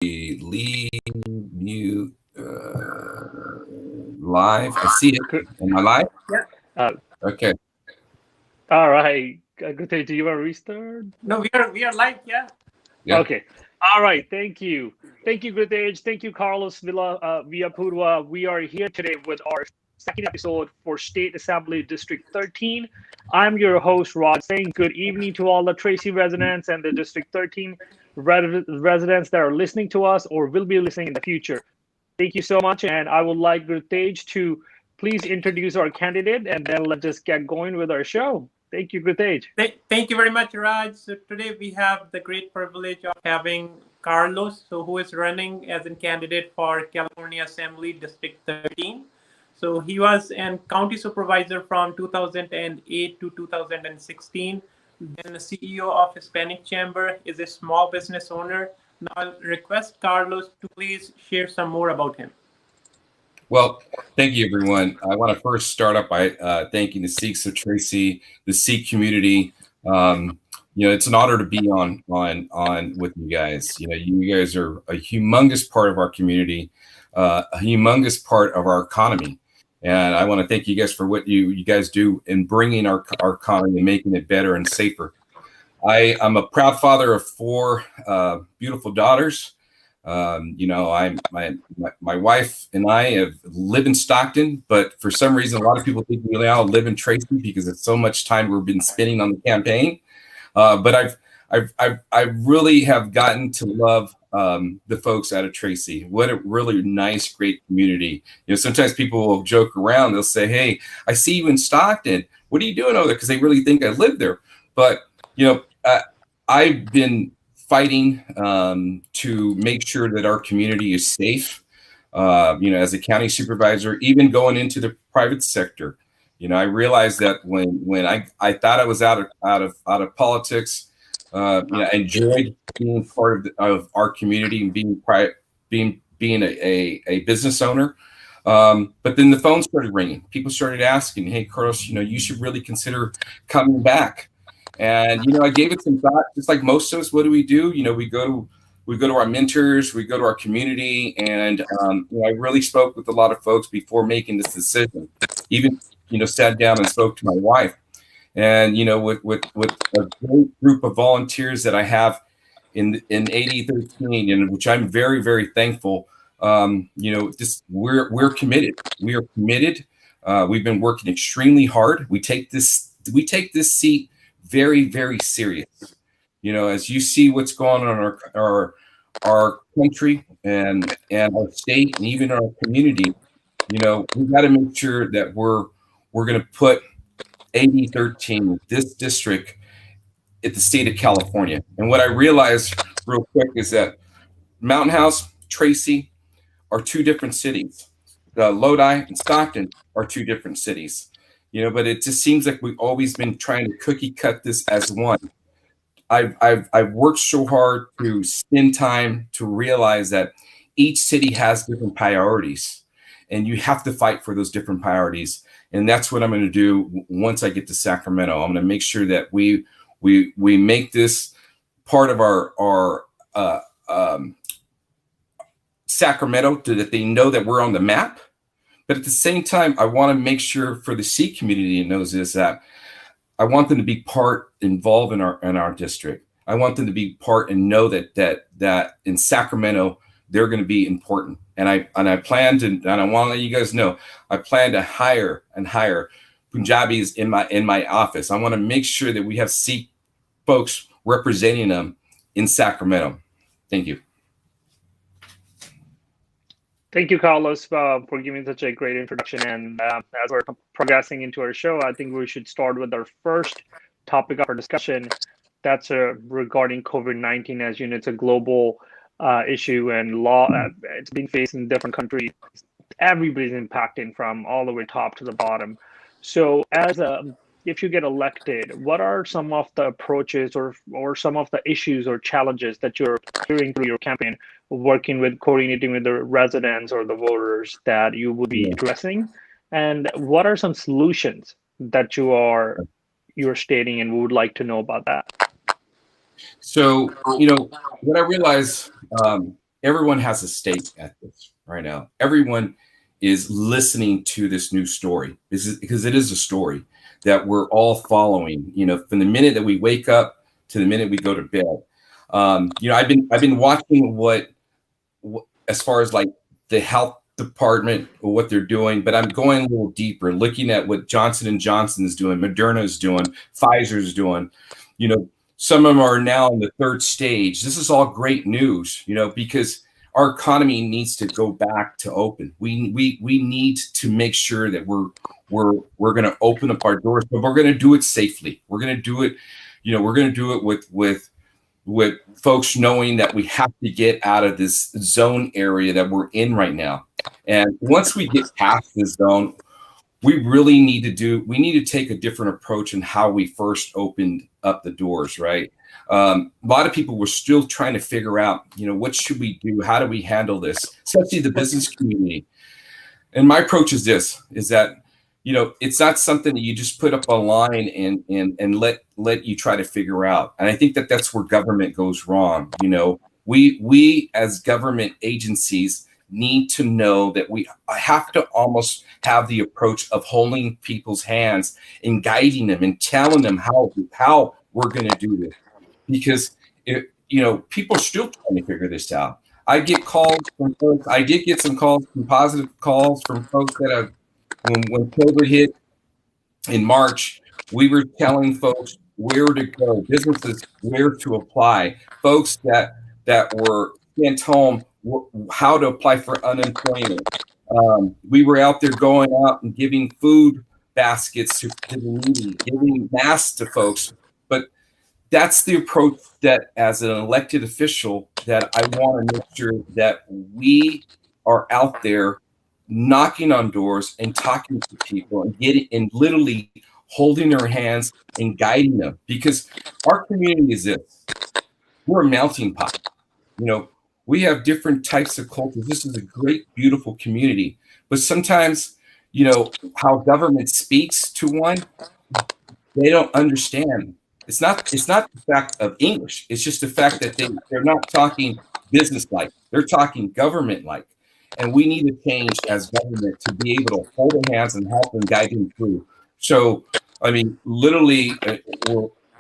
leave mute live. I see it. Am I live? Yeah. Okay. All right. Good day. Do you want to restart? No, we are live. Yeah. Yeah. Okay. All right. Thank you. Thank you, Good Age. Thank you, Carlos Villapudua. We are here today with our second episode for State Assembly District 13. I'm your host, Rod, saying good evening to all the Tracy residents and the District 13 residents that are listening to us or will be listening in the future. Thank you so much. And I would like Gurtej to please introduce our candidate and then let's just get going with our show. Thank you, Gurtej. Thank you very much, Raj. So today we have the great privilege of having Carlos, who is running as a candidate for California Assembly District 13. So he was a county supervisor from 2008 to 2016. Then the CEO of Hispanic Chamber, is a small business owner. Now I'll request Carlos to please share some more about him. Well, thank you, everyone. I want to first start up by thanking the Sikhs of Tracy, the Sikh community. It's an honor to be on with you guys. You guys are a humongous part of our community, a humongous part of our economy. And I want to thank you guys for what you guys do in bringing our economy and making it better and safer. I'm a proud father of 4 beautiful daughters. My wife and I have lived in Stockton, but for some reason, a lot of people think we now live in Tracy because it's so much time we've been spending on the campaign. But I really have gotten to love the folks out of Tracy. What a really nice, great community. Sometimes people will joke around. They'll say, "Hey, I see you in Stockton. What are you doing over there?" Because they really think I live there. But I've been fighting to make sure that our community is safe. As a county supervisor, even going into the private sector, I realized that when I thought I was out of politics, I enjoyed being part of our community and being a business owner. But then the phone started ringing. People started asking, "Hey, Carlos, you should really consider coming back." And I gave it some thought. Just like most of us, what do? We go to our mentors, we go to our community, and I really spoke with a lot of folks before making this decision. Even sat down and spoke to my wife, and with a great group of volunteers that I have in AD13, and which I'm very, very thankful. We're committed. We are committed. We've been working extremely hard. We take this seat very, very serious. As you see what's going on in our country and our state and even our community, we got to make sure that we're going to put AD13, this district, at the state of California. And what I realized real quick is that Mountain House, Tracy are 2 different cities. Lodi and Stockton are 2 different cities. But it just seems like we've always been trying to cookie cut this as one. I've worked so hard to spend time to realize that each city has different priorities, and you have to fight for those different priorities. And that's what I'm going to do once I get to Sacramento. I'm going to make sure that we make this part of our Sacramento, so that they know that we're on the map. But at the same time, I want to make sure for the Sikh community knows this, that I want them to be involved in our district. I want them to be part and know that in Sacramento they're going to be important. And I plan to, and I want to let you guys know, I plan to hire Punjabis in my office. I want to make sure that we have Sikh folks representing them in Sacramento. Thank you. Thank you, Carlos, for giving such a great introduction. And as we're progressing into our show, I think we should start with our first topic of our discussion. That's regarding COVID-19. As you know, it's a global issue, and it's being faced in different countries. Everybody's impacting from all the way top to the bottom. So if you get elected, what are some of the approaches or some of the issues or challenges that you're hearing through your campaign, coordinating with the residents or the voters that you would be addressing? And what are some solutions that you're stating and we would like to know about that? So, what I realize everyone has a stake at this right now. Everyone is listening to this new story. This is because it is a story that we're all following, from the minute that we wake up to the minute we go to bed. I've been watching what as far as like the health department or what they're doing, but I'm going a little deeper, looking at what Johnson & Johnson is doing, Moderna is doing, Pfizer is doing. Some of them are now in the third stage. This is all great news, because our economy needs to go back to open. We need to make sure that we're going to open up our doors, but we're going to do it safely. We're going to do it, we're going to do it with folks knowing that we have to get out of this zone area that we're in right now. And once we get past this zone, we really need to take a different approach in how we first opened up the doors, right? A lot of people were still trying to figure out, what should we do? How do we handle this? Especially the business community. And my approach is that, it's not something that you just put up online and let you try to figure out. And I think that that's where government goes wrong. We as government agencies need to know that we have to almost have the approach of holding people's hands and guiding them and telling them how we're going to do this, because people are still trying to figure this out. I get calls from folks. I did get some calls, some positive calls from folks that have, when COVID hit in March, we were telling folks where to go, businesses where to apply, folks that were sent home, how to apply for unemployment. We were out there going out and giving food baskets to the needy, giving masks to folks. But that's the approach that, as an elected official, that I want to make sure that we are out there knocking on doors and talking to people and literally holding their hands and guiding them, because our community is this. We're a melting pot. We have different types of cultures. This is a great, beautiful community. But sometimes, how government speaks to one, they don't understand. It's not the fact of English. It's just the fact that they're not talking business-like. They're talking government-like. And we need to change as government to be able to hold their hands and help them guide them through. So, literally,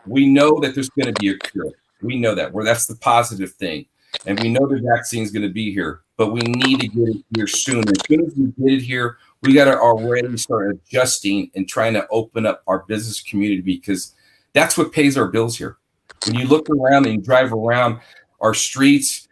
we know that there's going to be a cure. We know that. That's the positive thing. And we know the vaccine is going to be here, but we need to get it here soon. As soon as we get it here, we got to already start adjusting and trying to open up our business community, because that's what pays our bills here. When you look around and you drive around our streets,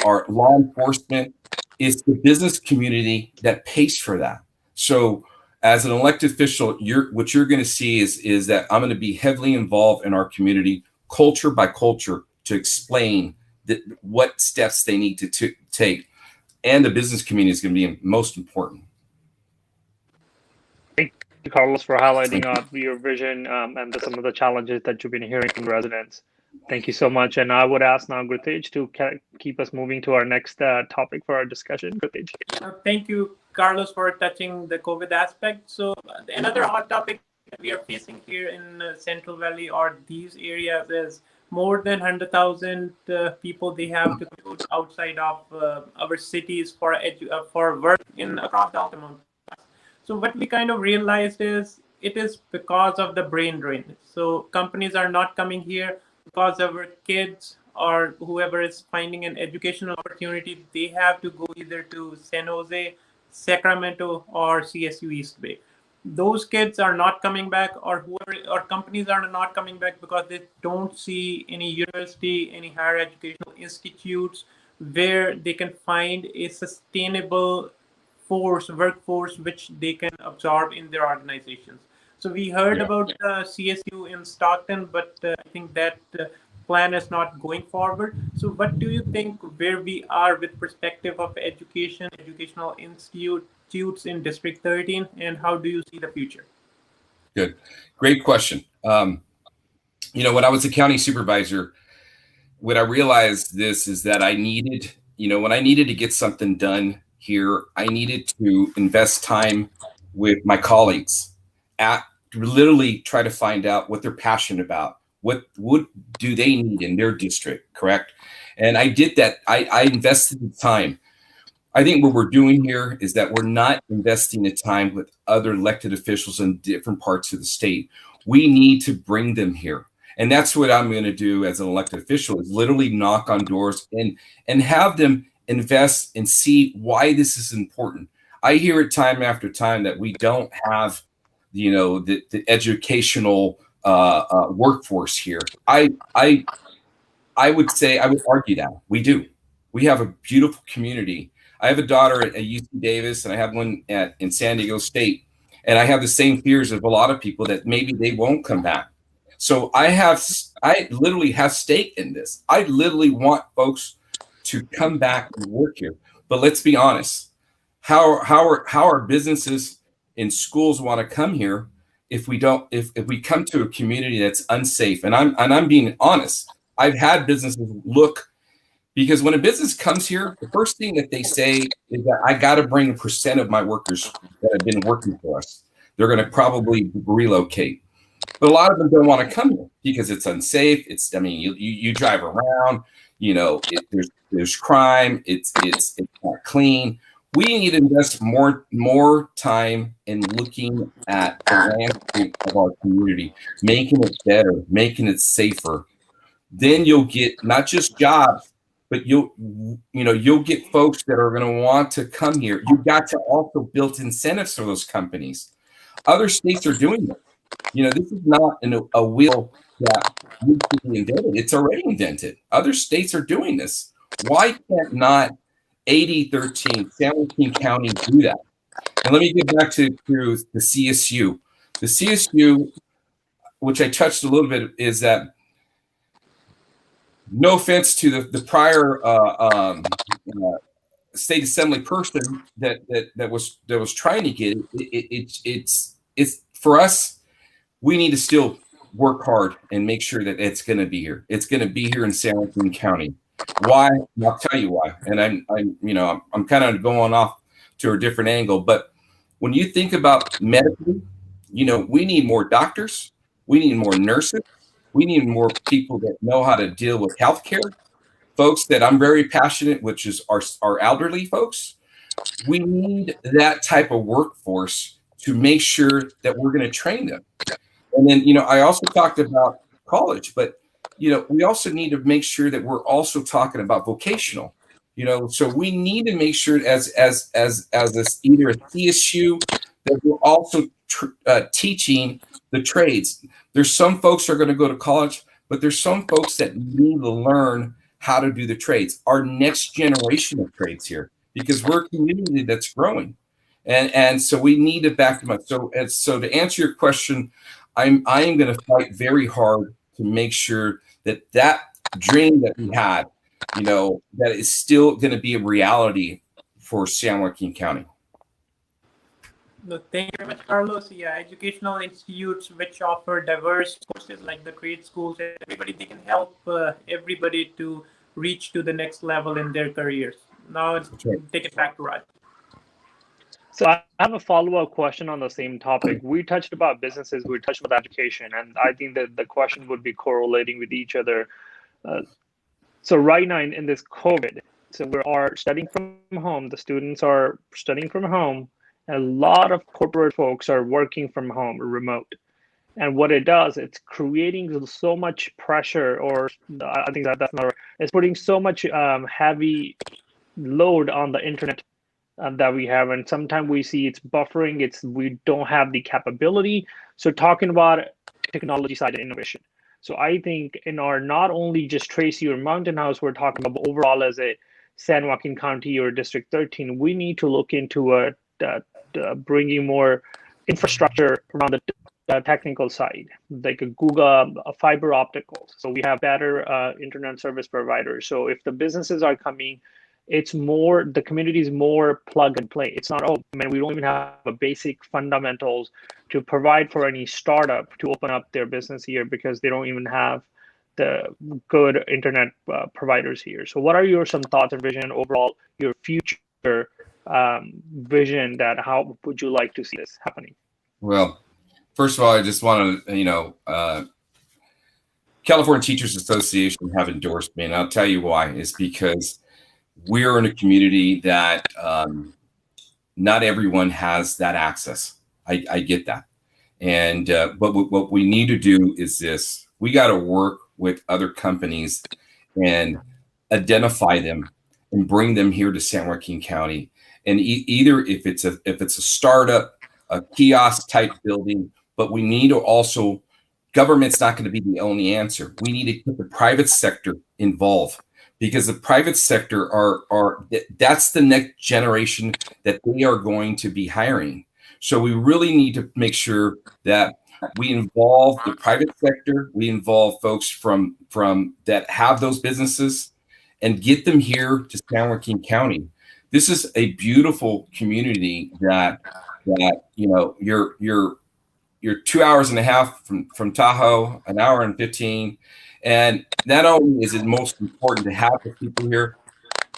our law enforcement, it's the business community that pays for that. So as an elected official, what you're going to see is that I'm going to be heavily involved in our community, culture by culture, to explain what steps they need to take. And the business community is going to be most important. Thank you, Carlos, for highlighting your vision and some of the challenges that you've been hearing from residents. Thank you so much. And I would ask now Grithej to keep us moving to our next topic for our discussion. Grithej. Thank you, Carlos, for touching the COVID aspect. So another hot topic that we are facing here in Central Valley or these areas is more than 100,000 people they have to go outside of our cities for work across the Altamont. So what we kind of realized is it is because of the brain drain. So companies are not coming here because our kids or whoever is finding an educational opportunity, they have to go either to San Jose, Sacramento, or CSU East Bay. Those kids are not coming back, or companies are not coming back because they don't see any university, any higher educational institutes where they can find a sustainable workforce which they can absorb in their organizations. So we heard about CSU in Stockton, but I think that plan is not going forward. So what do you think where we are with perspective of educational institutes in District 13, and how do you see the future? Good. Great question. When I was a county supervisor, what I realized is that I needed, when I needed to get something done here, I needed to invest time with my colleagues to literally try to find out what they're passionate about. What do they need in their district, correct? And I did that. I invested the time. I think what we're doing here is that we're not investing the time with other elected officials in different parts of the state. We need to bring them here. And that's what I'm going to do as an elected official, is literally knock on doors and have them invest and see why this is important. I hear it time after time that we don't have, the educational workforce here. I would say, I would argue that we do. We have a beautiful community. I have a daughter at UC Davis, and I have one in San Diego State, and I have the same fears of a lot of people that maybe they won't come back. So I literally have stake in this. I literally want folks to come back and work here. But let's be honest, how are businesses and schools want to come here if we come to a community that's unsafe? And I'm being honest. I've had businesses look. Because when a business comes here, the first thing that they say is that I got to bring a percent of my workers that have been working for us. They're going to probably relocate. But a lot of them don't want to come here because it's unsafe. You drive around, there's crime. It's not clean. We need to invest more time in looking at the landscape of our community, making it better, making it safer. Then you'll get not just jobs, but you'll get folks that are going to want to come here. You've got to also build incentives for those companies. Other states are doing this. This is not a wheel that needs to be invented. It's already invented. Other states are doing this. Why can't not 8013 San Joaquin County do that? And let me get back to the CSU. The CSU, which I touched a little bit, is that, no offense to the prior state assembly person that was trying to get it. It's for us. We need to still work hard and make sure that it's going to be here. It's going to be here in San Joaquin County. Why? I'll tell you why. And I'm kind of going off to a different angle. But when you think about medically, we need more doctors. We need more nurses. We need more people that know how to deal with healthcare, folks that I'm very passionate, which is our elderly folks. We need that type of workforce to make sure that we're going to train them. And then, I also talked about college, but, we also need to make sure that we're also talking about vocational, so we need to make sure as either a CSU that we're also teaching the trades. There's some folks that are going to go to college, but there's some folks that need to learn how to do the trades. Our next generation of trades here, because we're a community that's growing, and so we need to back them up. So to answer your question, I am going to fight very hard to make sure that dream that we had, that is still going to be a reality for San Joaquin County. No, thank you very much, Carlos. Yeah, educational institutes which offer diverse courses like the trade schools, everybody, they can help everybody to reach to the next level in their careers. Now, take it back to Raj. So I have a follow-up question on the same topic. We touched about businesses, we touched about education, and I think that the question would be correlating with each other. So right now in this COVID, so we are studying from home, the students are studying from home, and a lot of corporate folks are working from home, remote. And what it does, it's creating so much pressure, or I think that's not right. It's putting so much heavy load on the internet that we have, and sometimes we see it's buffering, we don't have the capability. So talking about technology side of innovation. So I think in our not only just Tracy or Mountain House, we're talking about overall as a San Joaquin County or District 13, we need to look into bringing more infrastructure around the technical side, like a Google fiber opticals. So we have better internet service providers. So if the businesses are coming, it's more, the community is more plug and play. It's not, we don't even have a basic fundamentals to provide for any startup to open up their business here because they don't even have the good internet providers here. So what are some thoughts and vision overall, your future vision, that how would you like to see this happening? Well, first of all, I just want to, California Teachers Association have endorsed me, and I'll tell you why. It's because we're in a community that not everyone has that access. I get that. And but what we need to do is this: we got to work with other companies and identify them and bring them here to San Joaquin County. And either if it's a startup, a kiosk type building, but we need to also, government's not going to be the only answer. We need to get the private sector involved, because the private sector that's the next generation that they are going to be hiring. So we really need to make sure that we involve the private sector, we involve folks from that have those businesses, and get them here to San Joaquin County. This is a beautiful community that you know, you're 2 hours and a half from Tahoe, an hour and 15. And not only is it most important to have the people here,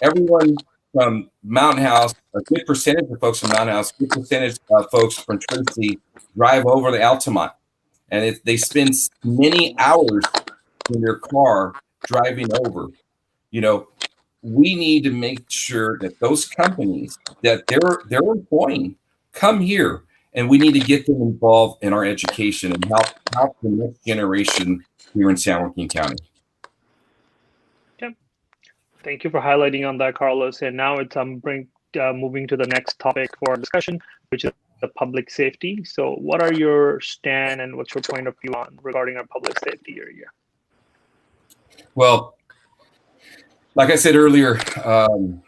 everyone from Mountain House, a good percentage of folks from Mountain House, good percentage of folks from Tracy drive over to Altamont. And they spend many hours in their car driving over. You know, we need to make sure that those companies that they're employing come here, and we need to get them involved in our education and help the next generation here in San Joaquin County. Okay. Thank you for highlighting on that, Carlos. And now it's moving to the next topic for our discussion, which is the public safety. So what are your stand and what's your point of view on regarding our public safety area? Well, like I said earlier, you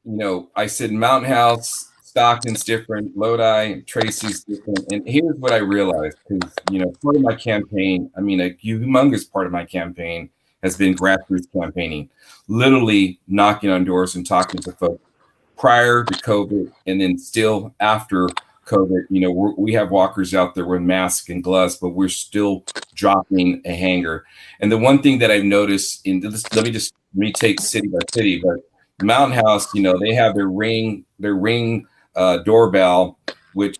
know, I said Mountain House, Stockton's different, Lodi, Tracy's different. And here's what I realized, because, you know, part of my campaign, I mean, a humongous part of my campaign has been grassroots campaigning, literally knocking on doors and talking to folks prior to COVID, and then still after COVID. You know, we have walkers out there with masks and gloves, but we're still dropping a hanger. And the one thing that I've noticed in this, let me take city by city, but Mountain House, you know, they have their ring doorbell, which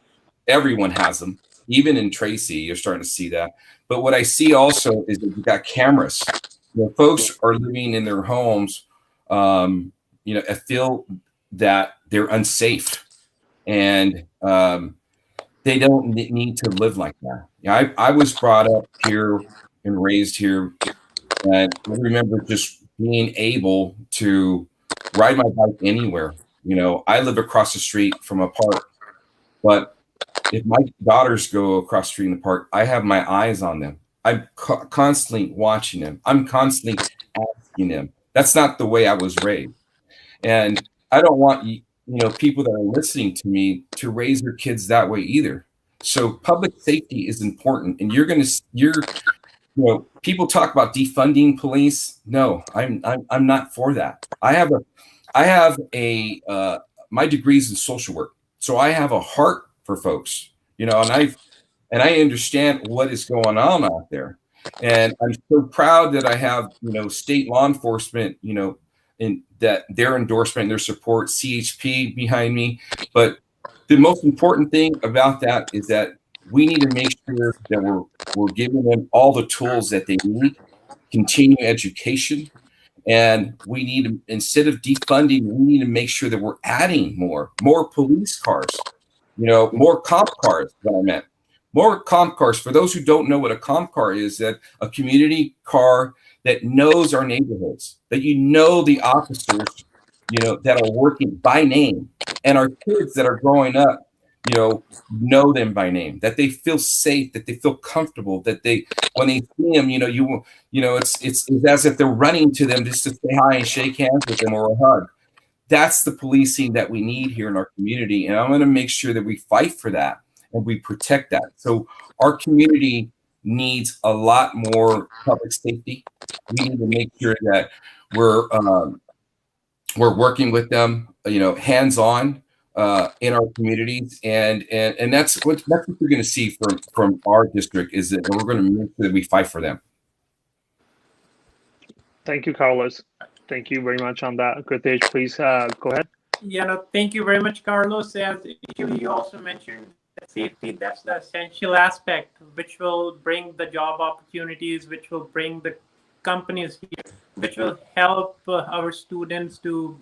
everyone has them. Even in Tracy, you're starting to see that. But what I see also is that you've got cameras. You know, folks are living in their homes, you know, I feel that they're unsafe, and they don't need to live like that. You know, I was brought up here and raised here, and I remember just being able to ride my bike anywhere. You know, I live across the street from a park, but if my daughters go across the street in the park, I have my eyes on them. I'm constantly watching them. I'm constantly asking them. That's not the way I was raised. And I don't want, you know, people that are listening to me to raise their kids that way either. So public safety is important. And you know, people talk about defunding police. No, I'm not for that. I have my degrees in social work, so I have a heart for folks, you know, and I understand what is going on out there, and I'm so proud that I have, you know, state law enforcement, you know, in that their endorsement, their support, CHP behind me. But the most important thing about that is that we need to make sure that we're giving them all the tools that they need, continue education. And we need to, instead of defunding, we need to make sure that we're adding more police cars, you know, more comp cars, what I meant. More comp cars. For those who don't know what a comp car is, that a community car that knows our neighborhoods, that you know the officers, you know, that are working by name, and our kids that are growing up, you know them by name, that they feel safe, that they feel comfortable, that they, when they see them, you know, it's as if they're running to them just to say hi and shake hands with them or a hug. That's the policing that we need here in our community. And I'm going to make sure that we fight for that and we protect that. So our community needs a lot more public safety. We need to make sure that we're working with them, you know, hands-on in our communities, and that's what you're going to see from our district, is that we're going to make sure that we fight for them. Thank you, Carlos. Thank you very much on that. Kritesh, please go ahead. Yeah, no, thank you very much, Carlos. As you also mentioned, that safety, that's the essential aspect which will bring the job opportunities, which will bring the companies here, which will help our students to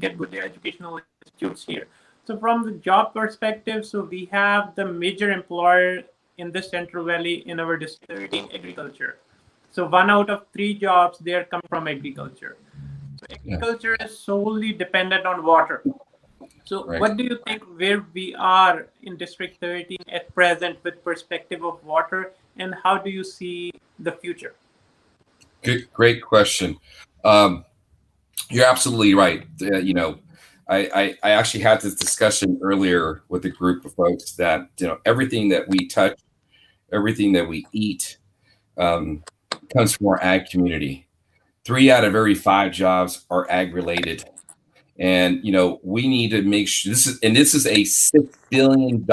get good educational institutes here. So from the job perspective, so we have the major employer in the Central Valley in our district in agriculture. So 1 out of 3 jobs there come from agriculture. So agriculture is solely dependent on water. So what do you think where we are in District 13 at present with perspective of water, and how do you see the future? Great question. You're absolutely right. I actually had this discussion earlier with a group of folks that, everything that we touch, everything that we eat comes from our ag community. 3 out of every 5 jobs are ag related. And, we need to make sure this is a $6 billion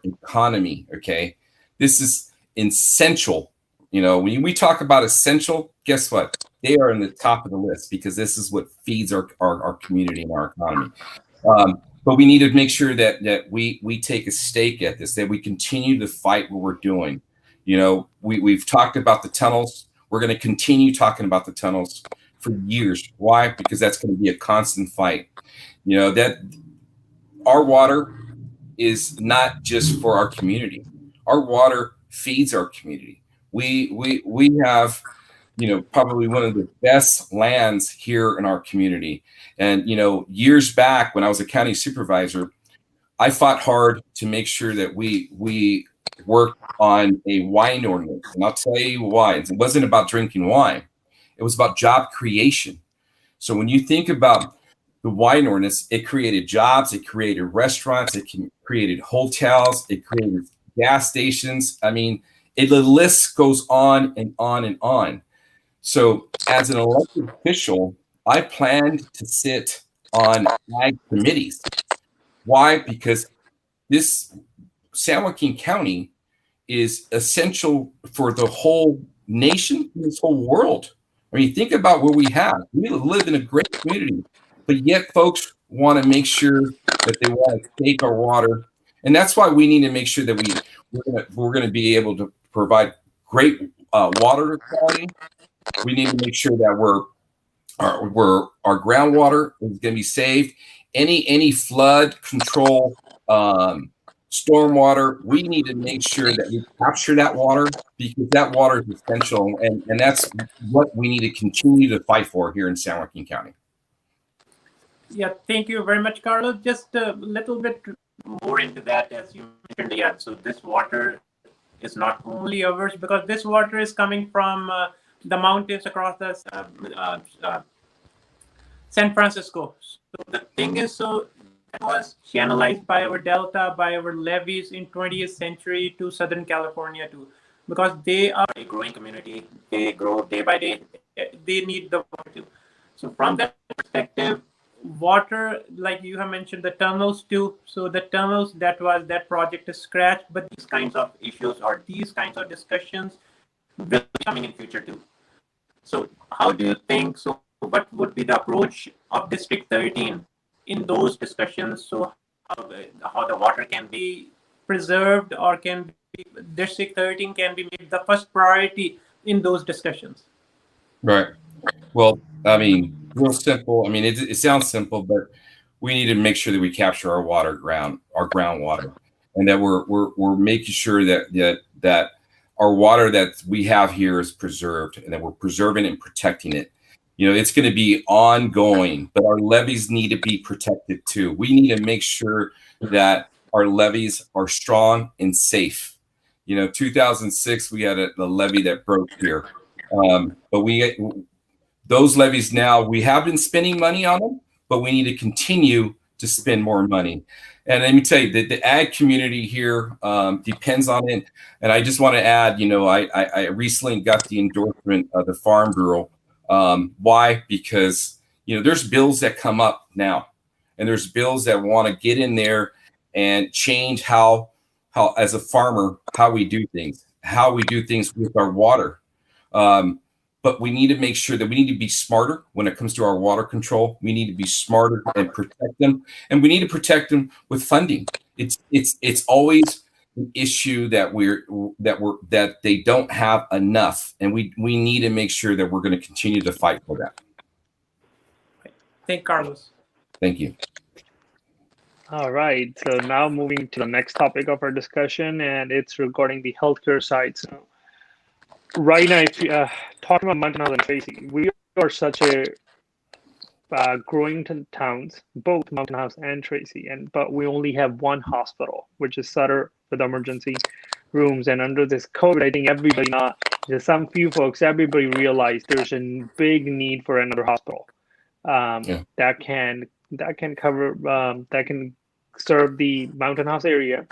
economy. Okay. This is essential. When we talk about essential, guess what? They are in the top of the list because this is what feeds our community and our economy. But we need to make sure that we take a stake at this, that we continue to fight what we're doing. We've talked about the tunnels. We're going to continue talking about the tunnels for years. Why? Because that's going to be a constant fight. That our water is not just for our community. Our water feeds our community. We have, probably one of the best lands here in our community. And, years back when I was a county supervisor, I fought hard to make sure that we worked on a wine ordinance. And I'll tell you why. It wasn't about drinking wine. It was about job creation. So when you think about the wine ordinance, it created jobs, it created restaurants, it created hotels, it created gas stations. I mean, the list goes on and on and on. So as an elected official, I planned to sit on ag committees. Why? Because this San Joaquin County is essential for the whole nation, this whole world. I mean, think about what we have. We live in a great community, but yet folks want to make sure that they want to take our water. And that's why we need to make sure that we're going to be able to provide great water quality. We need to make sure that our groundwater is going to be saved. Any flood control, stormwater, we need to make sure that we capture that water because that water is essential, and that's what we need to continue to fight for here in San Joaquin County. Yeah, thank you very much, Carlos. Just a little bit more into that, as you mentioned. Yeah, so this water is not only ours because this water is coming from the mountains across the San Francisco. So the thing is, so it was channelized by our delta, by our levees in 20th century to Southern California too, because they are a growing community. They grow day by day. They need the water too. So from that perspective, water, like you have mentioned, the tunnels too. So the tunnels, that project is scratched, but these kinds of issues or these kinds of discussions will be coming in future too. So how do you think, so what would be the approach of District 13 in those discussions? So how the water can be preserved, or can be, District 13 can be made the first priority in those discussions? Right. Well, I mean, real simple. I mean, it sounds simple, but we need to make sure that we capture our groundwater, and that we're making sure that our water that we have here is preserved, and that we're preserving and protecting it. It's going to be ongoing, but our levees need to be protected too. We need to make sure that our levees are strong and safe. 2006, we had a levee that broke here. But those levees now, we have been spending money on them, but we need to continue to spend more money. And let me tell you that the ag community here depends on it. And I just want to add, I recently got the endorsement of the Farm Bureau. Why? Because, there's bills that come up now, and there's bills that want to get in there and change how as a farmer, how we do things with our water. But we need to make sure that we need to be smarter when it comes to our water control. We need to be smarter and protect them, and we need to protect them with funding. It's always an issue that they don't have enough, and we need to make sure that we're going to continue to fight for that. Thank you, Carlos. Thank you. All right. So now moving to the next topic of our discussion, and it's regarding the healthcare side. So right now, if talking about Mountain House and Tracy, we are such a growing towns, both Mountain House and Tracy, but we only have one hospital, which is Sutter, with emergency rooms. And under this COVID, I think everybody, not just some few folks, everybody realized there's a big need for another hospital that can cover that can serve the Mountain House area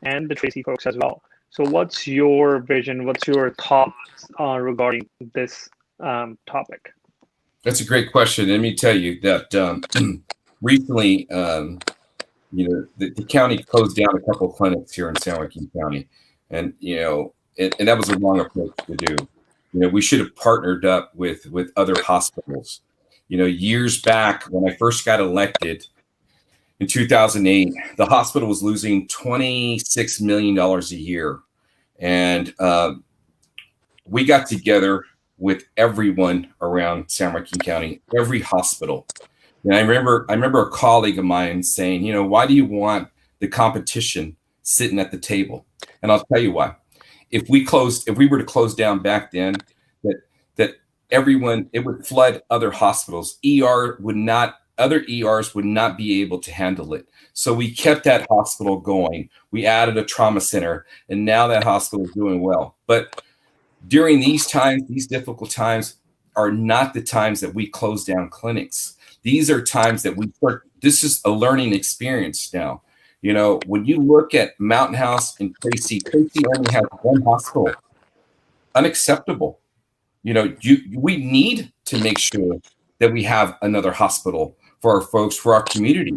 and the Tracy folks as well. So what's your vision? What's your thoughts regarding this topic? That's a great question. Let me tell you that recently, the county closed down a couple of clinics here in San Joaquin County, and and that was a wrong approach to do. We should have partnered up with other hospitals. Years back when I first got elected in 2008, the hospital was losing $26 million a year, and we got together with everyone around San Joaquin County, every hospital. And I remember a colleague of mine saying, why do you want the competition sitting at the table? And I'll tell you why. If we were to close down back then, that everyone, it would flood other hospitals. Other ERs would not be able to handle it. So we kept that hospital going. We added a trauma center, and now that hospital is doing well. But during these times, these difficult times are not the times that we close down clinics. These are times that we start. This is a learning experience now. When you look at Mountain House and Tracy only has one hospital. Unacceptable. We need to make sure that we have another hospital for our folks, for our community.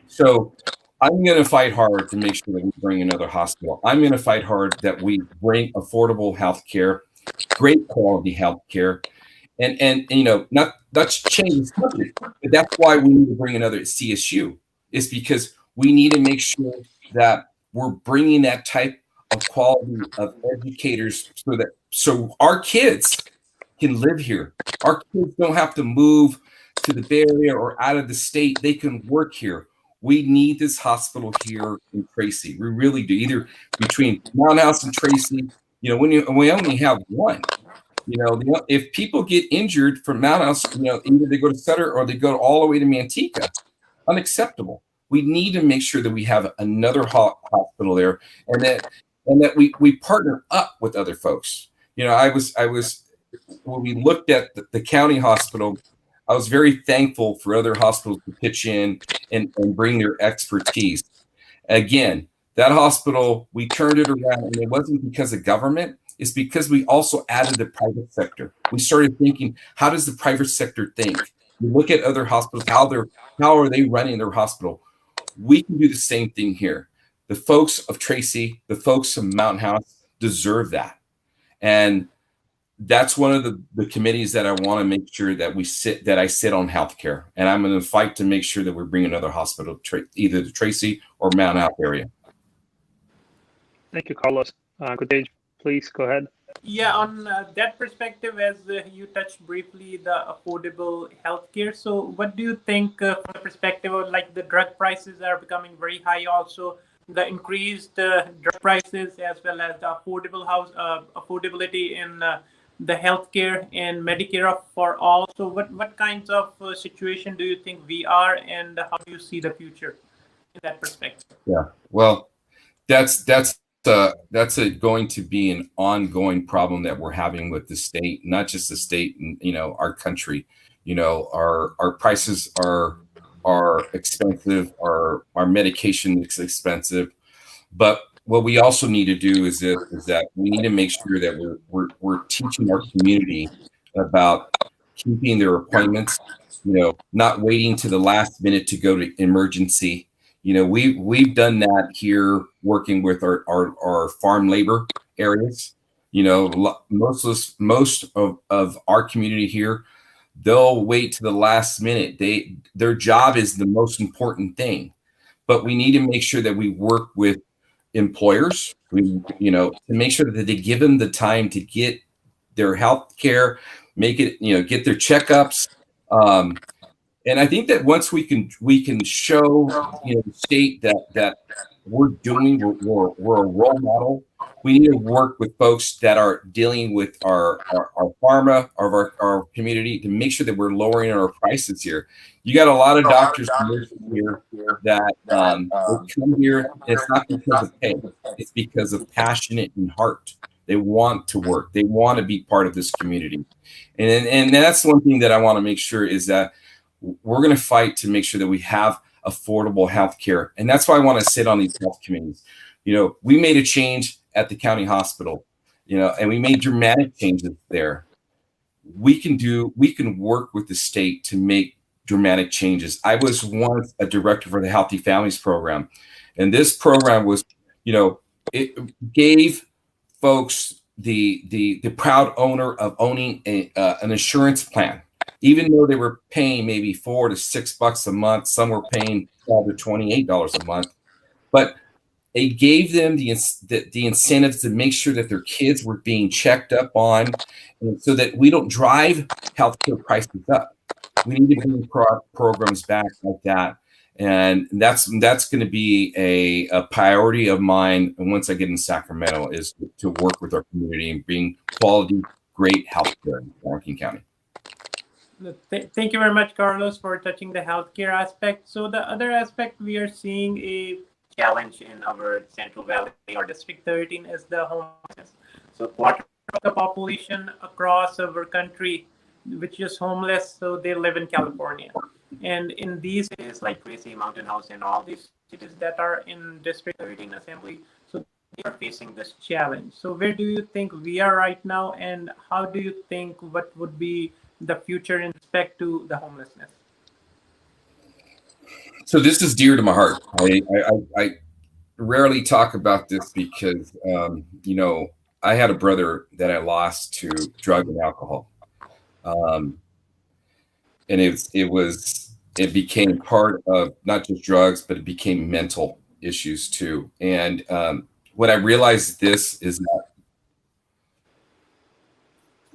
So I'm going to fight hard to make sure that we bring another hospital. I'm going to fight hard that we bring affordable health care, great quality health care, and not that's changing subject, but that's why we need to bring another CSU. Is because we need to make sure that we're bringing that type of quality of educators so our kids can live here. Our kids don't have to move to the Bay Area or out of the state. They can work here. We need this hospital here in Tracy. We really do. Either between Mountain House and Tracy, we only have one. If people get injured from Mountain House, either they go to Sutter or they go all the way to Manteca. Unacceptable. We need to make sure that we have another hospital there, and that we partner up with other folks. I was when we looked at the county hospital, I was very thankful for other hospitals to pitch in and bring their expertise. Again, that hospital, we turned it around, and it wasn't because of government. It's because we also added the private sector. We started thinking, how does the private sector think? We look at other hospitals, how are they running their hospital? We can do the same thing here. The folks of Tracy, the folks of Mountain House deserve that. And that's one of the committees that I want to make sure that I sit on healthcare. And I'm going to fight to make sure that we bring another hospital, either the Tracy or Mountain House area. Thank you, Carlos. Kutej, please go ahead. Yeah, on that perspective, as you touched briefly, the affordable healthcare. So what do you think from the perspective of the drug prices are becoming very high, also the increased drug prices, as well as the affordability in the healthcare and Medicare for all. So what kinds of situation do you think we are, and how do you see the future in that perspective? Yeah, well, that's going to be an ongoing problem that we're having with the state, not just the state, and our country. Our prices are expensive, our medication is expensive, but what we also need to do is that we need to make sure that we're teaching our community about keeping their appointments, not waiting to the last minute to go to emergency. We've done that here, working with our farm labor areas. Most of our community here, they'll wait to the last minute. Their job is the most important thing, but we need to make sure that we work with employers, to make sure that they give them the time to get their health care, make it, get their checkups. And I think that once we can show, the state that we're a role model. We need to work with folks that are dealing with our pharma, our community, to make sure that we're lowering our prices here. You got a lot of doctors here that they come here, and it's not because of pay. It's because of passionate and heart. They want to work. They want to be part of this community. And that's one thing that I want to make sure is that we're going to fight to make sure that we have affordable health care. And that's why I want to sit on these health committees. We made a change at the county hospital, and we made dramatic changes there. We can work with the state to make dramatic changes. I was once a director for the Healthy Families Program. And this program was, it gave folks the proud honor of owning an insurance plan. Even though they were paying maybe $4 to $6 a month, some were paying $12 to $28 a month, but it gave them the incentives to make sure that their kids were being checked up on, and so that we don't drive healthcare prices up. We need to bring programs back like that, and that's going to be a priority of mine. And once I get in Sacramento, is to work with our community and bring quality, great healthcare in San Joaquin County. Thank you very much, Carlos, for touching the healthcare aspect. So the other aspect we are seeing a challenge in our Central Valley or District 13 is the homelessness. So quarter of the population across our country, which is homeless, so they live in California. And in these cities like Tracy, Mountain House, and all these cities that are in District 13 Assembly, so they are facing this challenge. So where do you think we are right now, and how do you think what would be the future in respect to the homelessness? So this is dear to my heart. I rarely talk about this because, I had a brother that I lost to drug and alcohol. And it became part of not just drugs, but it became mental issues too. And what I realized this is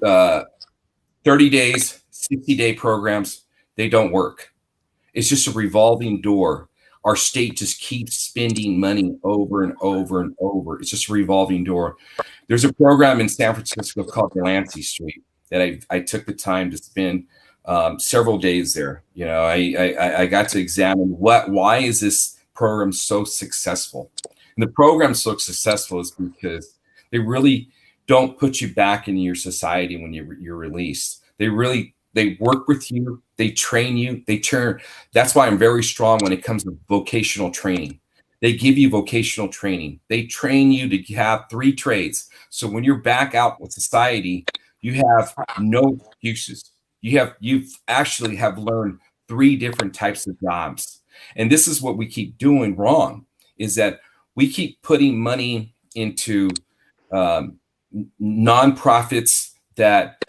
that 30 days, 60-day programs, they don't work. It's just a revolving door. Our state just keeps spending money over and over and over. It's just a revolving door. There's a program in San Francisco called Delancey Street that I took the time to spend several days there. I got to examine why is this program so successful? And the program so successful is because they really don't put you back into your society when you're released. They work with you, they train you, that's why I'm very strong when it comes to vocational training. They give you vocational training. They train you to have 3 trades. So when you're back out with society, you have no excuses. You've actually have learned 3 different types of jobs. And this is what we keep doing wrong, is that we keep putting money into nonprofits that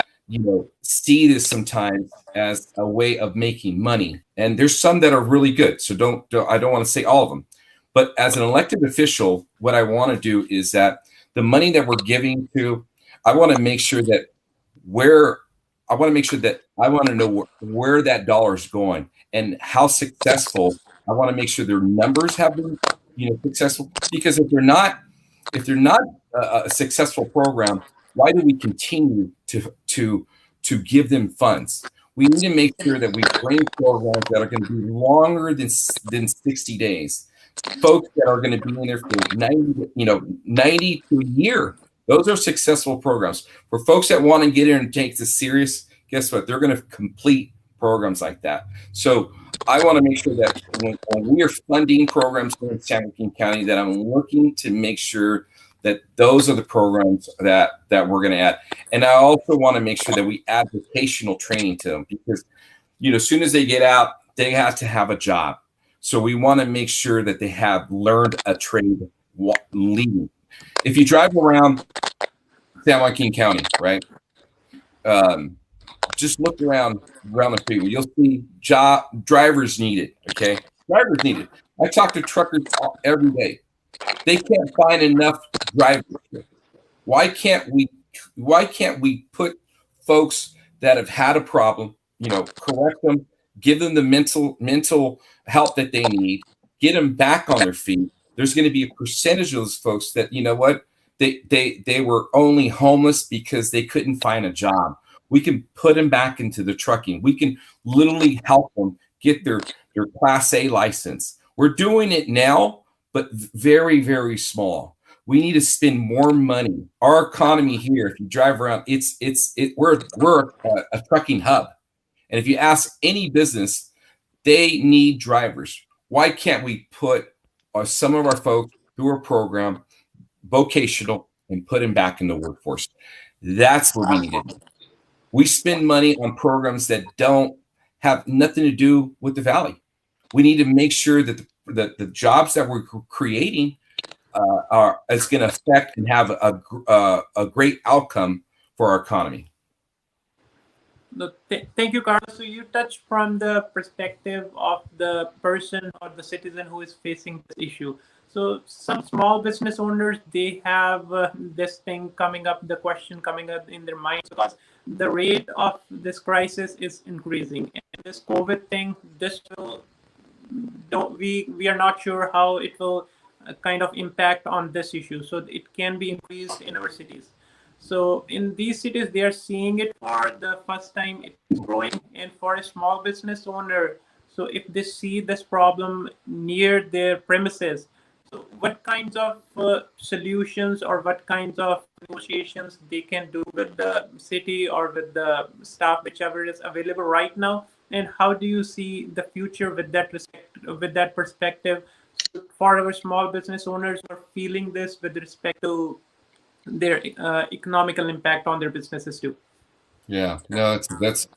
see this sometimes as a way of making money. And there's some that are really good. So I don't want to say all of them. But as an elected official, what I want to do is that the money that we're giving to, I want to make sure that I want to know where that dollar is going and how successful. I want to make sure their numbers have been successful, because if they're not a successful program, why do we continue to give them funds? We need to make sure that we bring programs that are going to be longer than 60 days. Folks that are going to be in there for 90 to a year. Those are successful programs. For folks that want to get in and take this serious, guess what? They're going to complete programs like that. So I want to make sure that when we are funding programs in San Joaquin County, that I'm looking to make sure that those are the programs that we're going to add. And I also want to make sure that we add vocational training to them, because, as soon as they get out, they have to have a job. So we want to make sure that they have learned a trade leading. If you drive around San Joaquin County, right, just look around the freeway. You'll see drivers needed, okay? Drivers needed. I talk to truckers every day. They can't find enough drivers. Why can't we put folks that have had a problem, correct them, give them the mental help that they need, get them back on their feet. There's going to be a percentage of those folks that, they were only homeless because they couldn't find a job. We can put them back into the trucking. We can literally help them get their Class A license. We're doing it now, but very, very small. We need to spend more money. Our economy here, if you drive around, we're a trucking hub. And if you ask any business, they need drivers. Why can't we put some of our folks through a program, vocational, and put them back in the workforce? That's what we need to do. We spend money on programs that don't have nothing to do with the Valley. We need to make sure that the jobs that we're creating is going to affect and have a great outcome for our economy. Thank you, Carlos. So you touched from the perspective of the person or the citizen who is facing this issue. So some small business owners, they have this thing coming up, the question coming up in their minds, because the rate of this crisis is increasing. And this COVID thing, we are not sure how it will kind of impact on this issue. So it can be increased in our cities. So in these cities, they are seeing it for the first time. It's growing. And for a small business owner, so if they see this problem near their premises, so what kinds of solutions or what kinds of negotiations they can do with the city or with the staff, whichever is available right now? And how do you see the future with that perspective for our small business owners who are feeling this with respect to their economical impact on their businesses too? Yeah, no, that's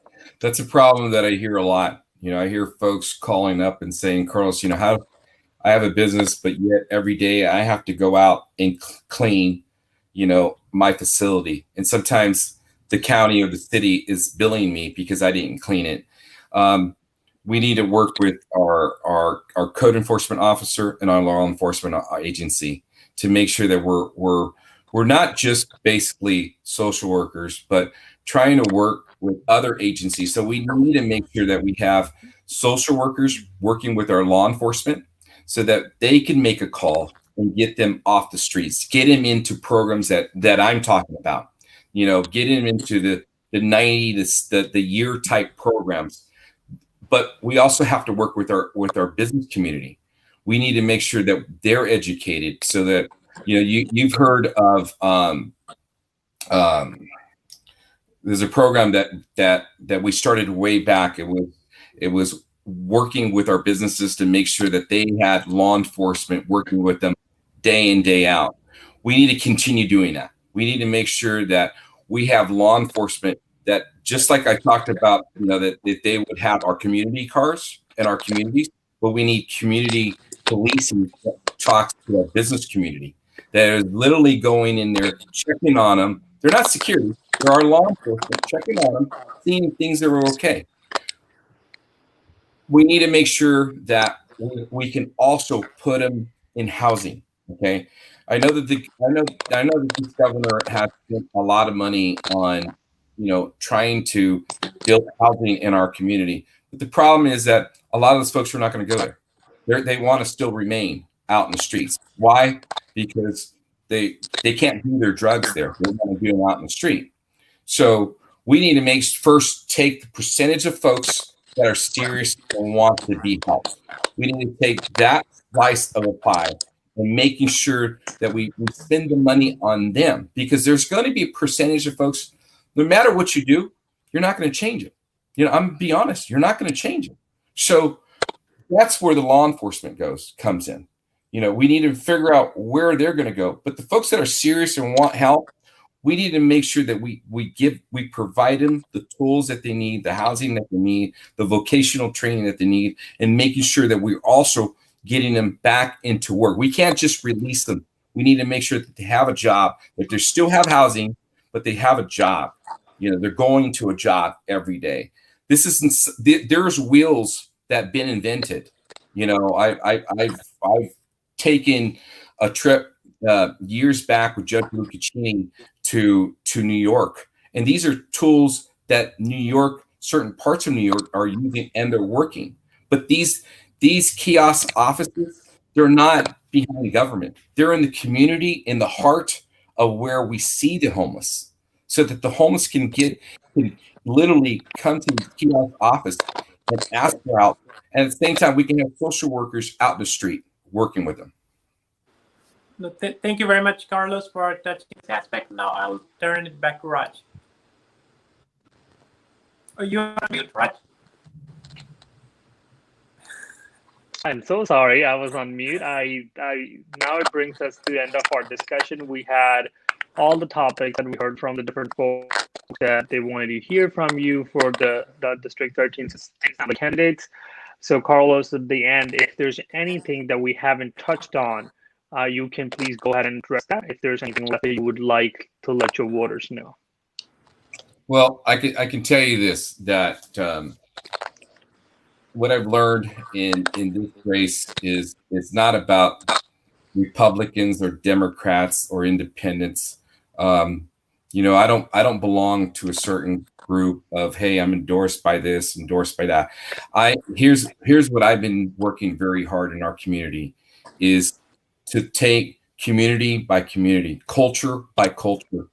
a problem that I hear a lot. I hear folks calling up and saying, Carlos, how I have a business, but yet every day I have to go out and clean, my facility. And sometimes the county or the city is billing me because I didn't clean it. We need to work with our code enforcement officer and our law enforcement agency to make sure that we're not just basically social workers, but trying to work with other agencies. So we need to make sure that we have social workers working with our law enforcement so that they can make a call and get them off the streets, get them into programs that I'm talking about, get them into the 90, the year type programs. But we also have to work with our business community. We need to make sure that they're educated so that, you've heard of there's a program that we started way back. It was working with our businesses to make sure that they had law enforcement working with them day in, day out. We need to continue doing that. We need to make sure that we have law enforcement that, just like I talked about, that they would have our community cars in our communities, but we need community policing that talks to our business community that is literally going in there, checking on them. They're not security. There are law enforcement checking on them, seeing things that are okay. We need to make sure that we can also put them in housing. Okay, I know that this governor has spent a lot of money on, trying to build housing in our community. But the problem is that a lot of those folks are not going to go there. They want to still remain out in the streets. Why? Because they can't do their drugs there. They want to do them out in the street. So we need to first take the percentage of folks that are serious and want to be helped. We need to take that slice of a pie and making sure that we spend the money on them, because there's going to be a percentage of folks, no matter what you do, you're not going to change it. I'm going to be honest, you're not going to change it. So that's where the law enforcement comes in. We need to figure out where they're going to go. But the folks that are serious and want help, we need to make sure that we provide them the tools that they need, the housing that they need, the vocational training that they need, and making sure that we're also getting them back into work. We can't just release them. We need to make sure that they have a job, that they still have housing, but they have a job. They're going to a job every day. There's wheels that have been invented. I've taken a trip years back with Judge Lucaccini to New York, and these are tools that New York, certain parts of New York, are using and they're working. But these kiosk offices, they're not behind the government. They're in the community, in the heart of where we see the homeless, so that the homeless can literally come to the kiosk office and ask for help. And at the same time, we can have social workers out in the street working with them. Thank you very much, Carlos, for touching this aspect. Now I'll turn it back to Raj. Oh, you're on mute, Raj. I'm so sorry, I was on mute. I now it brings us to the end of our discussion. We had all the topics that we heard from the different folks that they wanted to hear from you for the District 13 candidates. So Carlos, at the end, if there's anything that we haven't touched on, you can please go ahead and address that. If there's anything left that you would like to let your voters know. Well, I can tell you this, that what I've learned in this race is it's not about Republicans or Democrats or independents. You know, I don't belong to a certain group of, hey, I'm endorsed by this, endorsed by that. Here's what I've been working very hard in our community is to take community by community, culture by culture.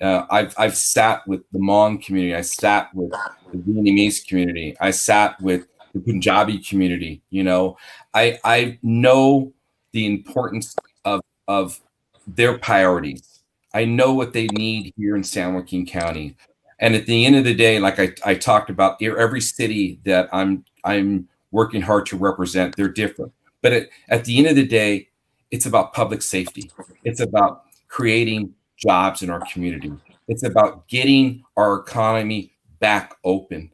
I've sat with the Hmong community. I sat with the Vietnamese community. I sat with the Punjabi community. You know, I know the importance of their priorities. I know what they need here in San Joaquin County. And at the end of the day, like I talked about, every city that I'm working hard to represent, they're different. But at the end of the day, it's about public safety. It's about creating jobs in our community. It's about getting our economy back open.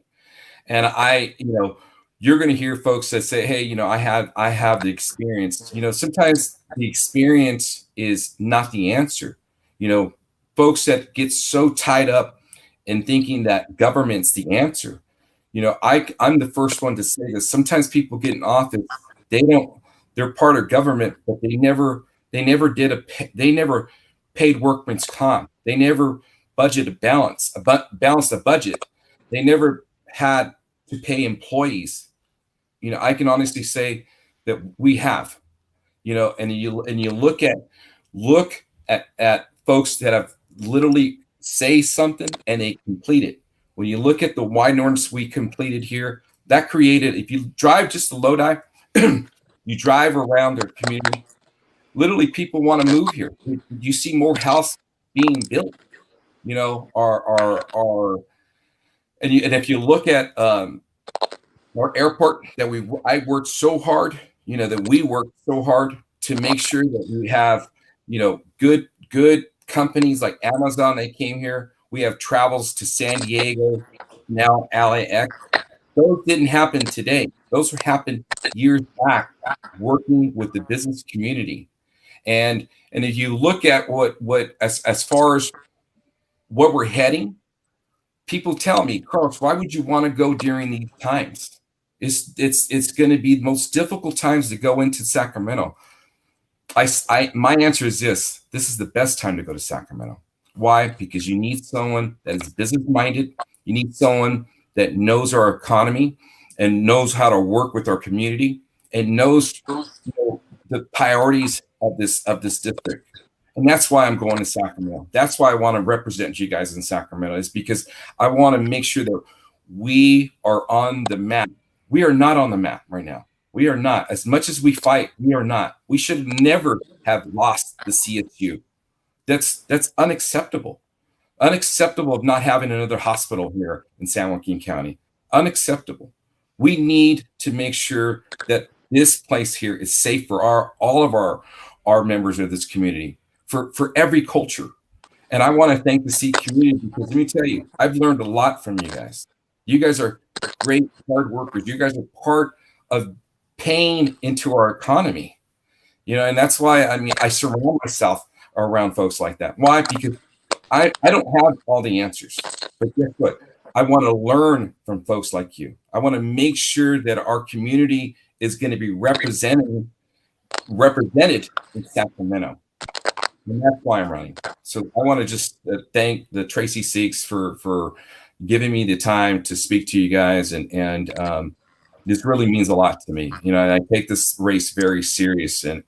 And you know, you're going to hear folks that say, hey, you know, I have the experience. You know, sometimes the experience is not the answer. You know, folks that get so tied up in thinking that government's the answer. You know, I'm the first one to say this. Sometimes people get in office, they're part of government, but they never paid workman's comp. They never balanced a budget. They never had to pay employees. You know, I can honestly say that we have, you know, and you look at folks that have literally say something and they complete it. When you look at the wide ordinance we completed here, that created, if you drive just the Lodi, you drive around their community, literally people want to move here. You see more house being built, you know, and if you look at our airport that I worked so hard, you know, that we worked so hard to make sure that we have, you know, good companies like Amazon. They came here. We have travels to San Diego, now LAX. Those didn't happen today. Those happened years back, working with the business community. And if you look at as far as what we're heading, people tell me, Carlos, why would you want to go during these times? It's going to be the most difficult times to go into Sacramento. My answer is this is the best time to go to Sacramento. Why? Because you need someone that is business minded. You need someone that knows our economy and knows how to work with our community and knows, you know, the priorities of this district. And that's why I'm going to Sacramento. That's why I want to represent you guys in Sacramento, is because I want to make sure that we are on the map. We are not on the map right now. We are not. As much as we fight, we are not. We should never have lost the CSU. That's unacceptable. Unacceptable of not having another hospital here in San Joaquin County. Unacceptable. We need to make sure that this place here is safe for all of our members of this community, for every culture. And I want to thank the C community, because let me tell you, I've learned a lot from you guys. You guys are great hard workers. You guys are part of paying into our economy. You know, and that's why, I mean, I surround myself around folks like that. Why? Because I don't have all the answers, but guess what? I want to learn from folks like you. I want to make sure that our community is going to be represented represented in Sacramento. And that's why I'm running. So I want to just thank the Tracy Seeks for giving me the time to speak to you guys, and this really means a lot to me. You know, and I take this race very serious, and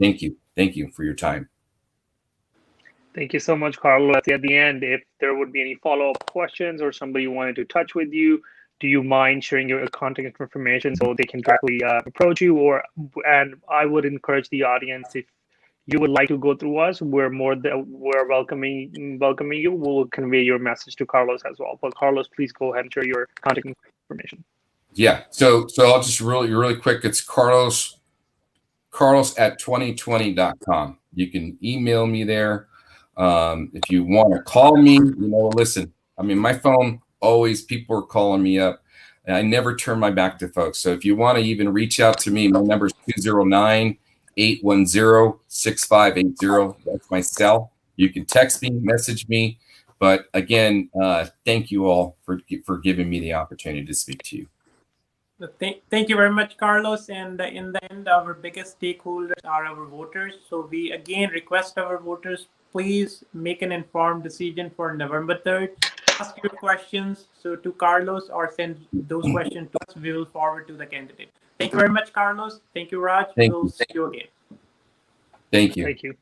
thank you for your time. Thank you so much, Carlos. At the end, if there would be any follow-up questions or somebody wanted to touch with you, do you mind sharing your contact information so they can directly approach you? And I would encourage the audience, if you would like to go through us, we're welcoming you. We'll convey your message to Carlos as well. But Carlos, please go ahead and share your contact information. Yeah. So I'll just really quick. It's Carlos at 2020.com. You can email me there. If you want to call me, listen, I mean, my phone, always people are calling me up, and I never turn my back to folks. So if you want to even reach out to me, my number is 209-810-6580. That's my cell. You can text me, message me. But again, thank you all for giving me the opportunity to speak to you. Thank you very much, Carlos. And in the end, our biggest stakeholders are our voters. So we again request our voters, please make an informed decision for November 3rd. Ask your questions to Carlos, or send those questions to us. We will forward to the candidate. Thank you very much, Carlos. Thank you, Raj. We'll see you again. Thank you. Thank you.